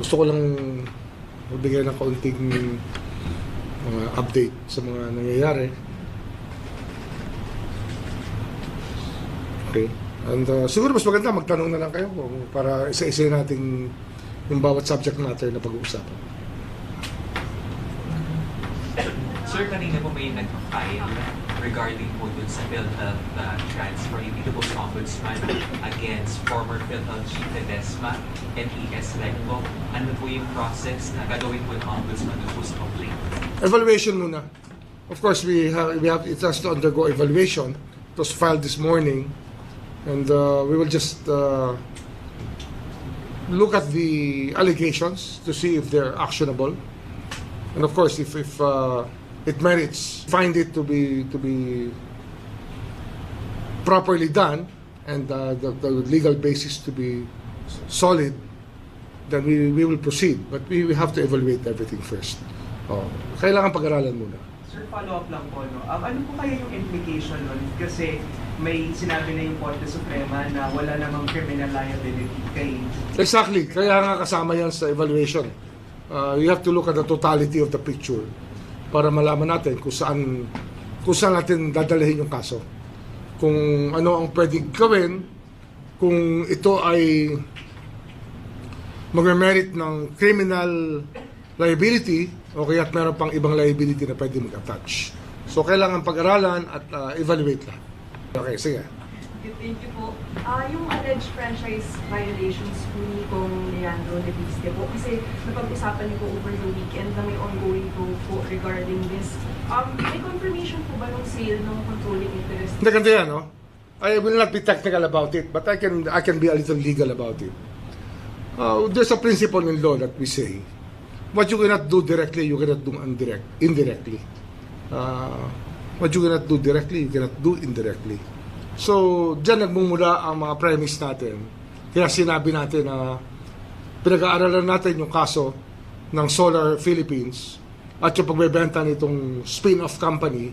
gusto ko lang magbigay ng kaunting mga update sa mga nangyayari. Okay. And siguro mas maganda magtanong na lang kayo para isa-isa natin yung bawat subject matter na pag-uusapan. Sir, kanina po may nag-file regarding po dun sa PhilHealth transfer dito po sa Ombudsman against former PhilHealth Chief Ledesma and E.S. Lecco. Ano po yung process na gagawin po ng Ombudsman dun po sa complaint? Evaluation muna. Of course, it has to undergo evaluation. It was filed this morning, and we will just look at the allegations to see if they're actionable, and of course, if it merits, find it to be properly done, and the legal basis to be solid, then we will proceed. But we have to evaluate everything first. Kailangan pag-aralan muna. Sir, follow-up lang po, no? Ano po kaya yung implication nun? Kasi may sinabi na yung Korte Suprema na wala namang criminal liability kay... Exactly. Kaya nga kasama yan sa evaluation. You have to look at the totality of the picture para malaman natin kung saan natin dadalhin yung kaso. Kung ano ang pwedeng gawin, kung ito ay mag-merit ng criminal liability o kaya meron pang ibang liability na pwede mag-attach. So kailangan pag-aralan at evaluate lang. Okay, sige. Thank you po. Yung alleged franchise violations po ni Kong Leandro Leviste po, kasi napag-usapan niyo po over the weekend na may ongoing po regarding this. May confirmation po ba ng sale ng controlling interest? Hindi, ganito yan, no? I will not be technical about it, but I can be a little legal about it. There's a principle in law that we say, what you cannot do directly, you cannot do indirectly. What you cannot do directly, you cannot do indirectly. So, dyan nagmumula ang mga premise natin. Kaya sinabi natin na pinag-aaralan natin yung kaso ng Solar Philippines at yung pagbebenta nitong spin-off company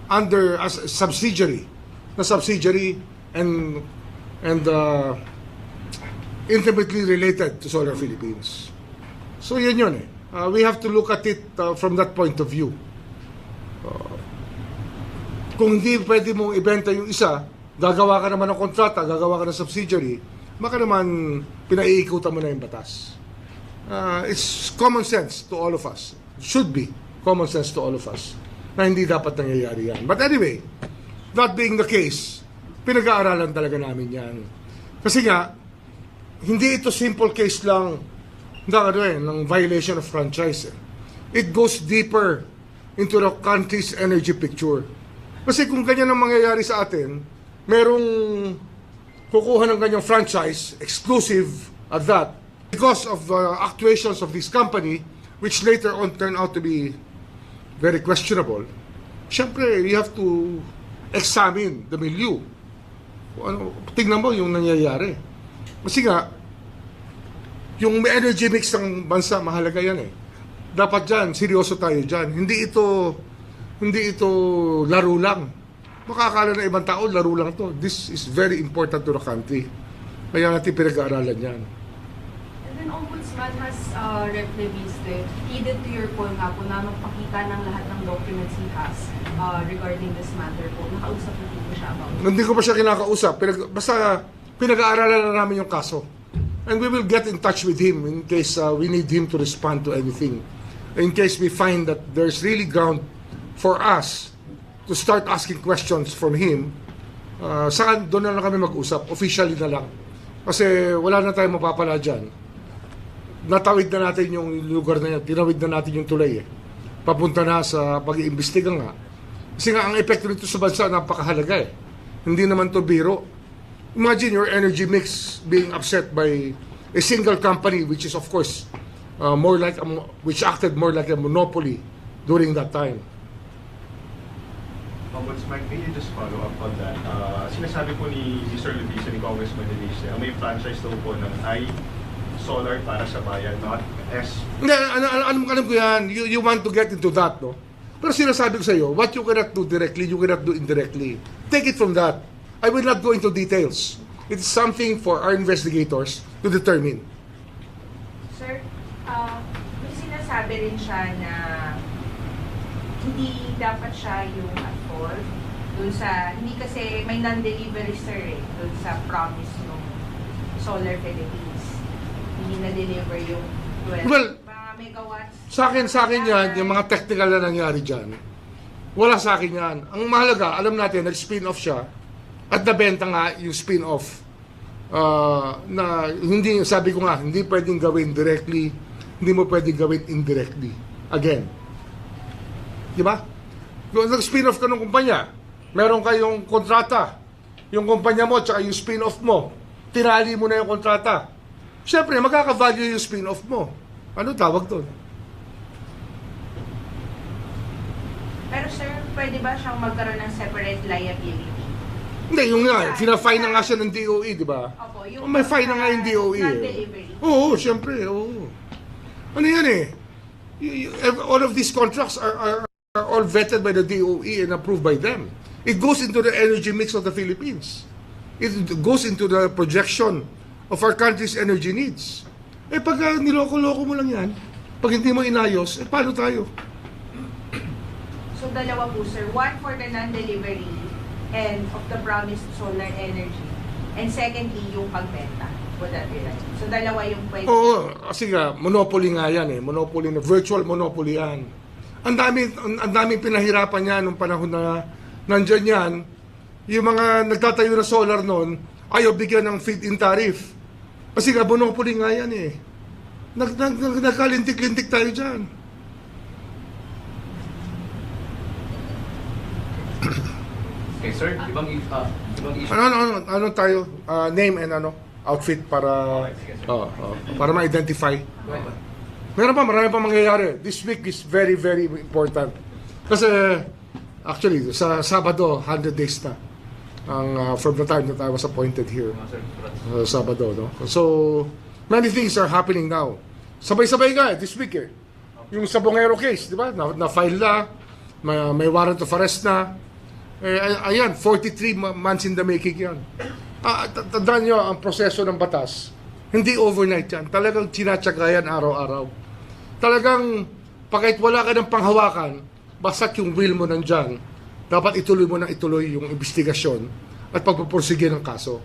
under as subsidiary and intimately related to Solar Philippines. So, yun eh. We have to look at it from that point of view. Kung hindi pwede mong ibenta yung isa, gagawa ka naman ng kontrata, gagawa ka ng subsidiary, baka naman pinaiikutan mo na yung batas. It's common sense to all of us. It should be common sense to all of us na hindi dapat nangyayari yan. But anyway, that being the case, pinag-aaralan talaga namin yan. Kasi nga, hindi ito simple case lang ng violation of franchise. It goes deeper into the country's energy picture. Kasi kung ganyan ang mangyayari sa atin, merong kukuha ng ganyang franchise, exclusive at that, because of the actuations of this company, which later on turned out to be very questionable. Siyempre, you have to examine the milieu. Tingnan mo yung nangyayari. Kasi nga, yung energy mix ng bansa, mahalaga yan eh. Dapat dyan, seryoso tayo dyan. Hindi ito laro lang. Makakala na ibang tao, laro lang to. This is very important to the country. Kaya natin pinag-aaralan yan. And then Ombudsman has Rep. Leviste pleaded to your call nga po na magpakita ng lahat ng documents he has regarding this matter po. Nakausap na po siya about it. Hindi ko pa siya kinakausap. Basta pinag-aaralan na namin yung kaso. And we will get in touch with him in case we need him to respond to anything. In case we find that there's really ground for us to start asking questions from him, saan doon na lang kami mag-usap, officially na lang. Kasi wala na tayong mapapala dyan. Natawid na natin yung lugar na yan, tinawid na natin yung tulay eh. Papunta na sa pag-iimbestiga nga. Kasi nga ang epekto nito sa bansa napakahalaga eh. Hindi naman to biro. Imagine your energy mix being upset by a single company, which is of course which acted more like a monopoly during that time. Ombudsman, can you just follow up on that? Sinasabi po ni Mr. Leviste, ni Congressman Leviste, ang may franchise daw po ng Solar para sa bayan, not S. Hindi, alam ko yan. You want to get into that, no? Pero sinasabi ko sa iyo, what you cannot do directly, you cannot do indirectly. Take it from that. I will not go into details. It's something for our investigators to determine. Sir, sinabi rin siya na hindi dapat siya yung at fault dun sa, hindi kasi may non-delivery sir dun sa promise ng Solar Philippines. Hindi na-deliver yung 12 Well, mga megawatts. Sa akin yan, yung mga technical na nangyari dyan, wala sa akin yan. Ang mahalaga, alam natin, nag-spin off siya at nabenta nga yung spin off. Na hindi, sabi ko nga, hindi pwedeng gawin directly, hindi mo pwedeng gawin indirectly. Again. Di ba? Kung nag-spin off ka ng kumpanya, meron kayong kontrata, yung kumpanya mo, tsaka yung spin off mo, tinali mo na yung kontrata. Siyempre, magkaka-value yung spin off mo. Ano tawag doon? Pero sir, pwede ba siyang magkaroon ng separate liability? Hindi, yung nga, fina-fine na nga siya ng DOE, di ba? Opo, Oh, may fine na nga yung DOE. non-delivery. Oo, siyempre, oo. Ano yan eh? All of these contracts are all vetted by the DOE and approved by them. It goes into the energy mix of the Philippines. It goes into the projection of our country's energy needs. Eh pag niloko-loko mo lang yan, pag hindi mo inayos, eh paano tayo? So dalawa po sir, one for the non-delivery and of the promised solar energy. And secondly, yung pagbenta. Would that be right? So dalawa yung pwede. Oo, kasi nga, monopoly nga yan eh. Monopoly na, virtual monopoly yan. Ang daming pinahirapan yan nung panahon na nandyan yan. Yung mga nagtatayo na solar noon, ayaw bigyan ng feed-in tariff. Kasi nga, monopoly nga yan eh. Nagkalintik-lintik tayo dyan. Okay, sir, ibang issue. Ano tayo? Name and outfit para para ma-identify. Marami pa mangyayari. This week is very, very important. Kasi, actually, sa Sabado, 100 days na. From the time that I was appointed here. Sabado, no? So, many things are happening now. Sabay-sabay nga this week eh. Yung sa Bongero case, di ba? Na-file na, may warrant of arrest na. Ayan, 43 months in the making yan. Tandaan nyo, ang proseso ng batas, hindi overnight yan. Talagang tinatsagayan araw-araw. Talagang, pagkait wala ka ng panghawakan, basta yung will mo nandyan, dapat ituloy mo na ituloy yung investigasyon at pagpupursige ng kaso.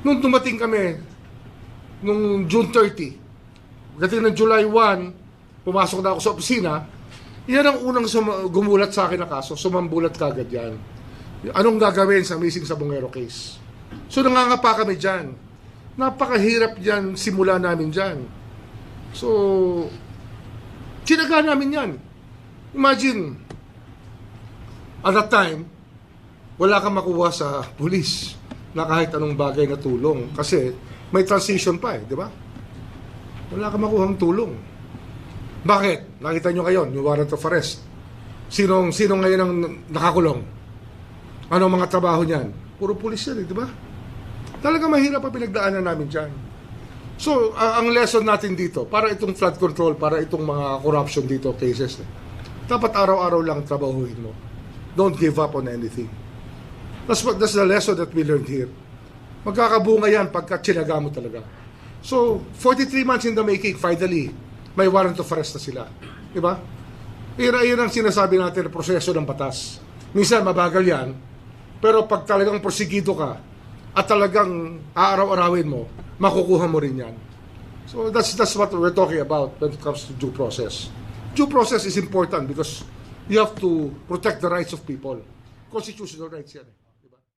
Nung dumating kami, nung June 30, dating ng July 1, pumasok na ako sa opisina, yan ang unang gumulat sa akin na kaso, sumambulat kagad yan. Anong gagawin sa missing sa Bongero case? So nangangapa kami dyan. Napakahirap dyan, simula namin dyan. So, tinaga namin yan. Imagine, at that time, wala kang makuha sa pulis na kahit anong bagay na tulong. Kasi may transition pa eh, di ba? Wala kang makuha ng tulong. Bakit? Nakita nyo ngayon, yung warrant of arrest. Sino ngayon ang nakakulong? Ano ang mga trabaho niyan? Puro pulis yan, di ba? Talaga mahirap pa pinagdaanan namin dyan. So, ang lesson natin dito, para itong flood control, para itong mga corruption dito, cases, dapat araw-araw lang trabahuhin mo. Don't give up on anything. That's the lesson that we learned here. Magkakabunga yan pagka tsinaga mo talaga. So, 43 months in the making, finally, may warrant of arrest na sila. Diba? Iyon ang sinasabi natin na proseso ng batas. Minsan mabagal yan, pero pag talagang porsigido ka at talagang aaraw-arawin mo, makukuha mo rin yan. So that's what we're talking about when it comes to due process. Due process is important because you have to protect the rights of people. Constitutional rights yan.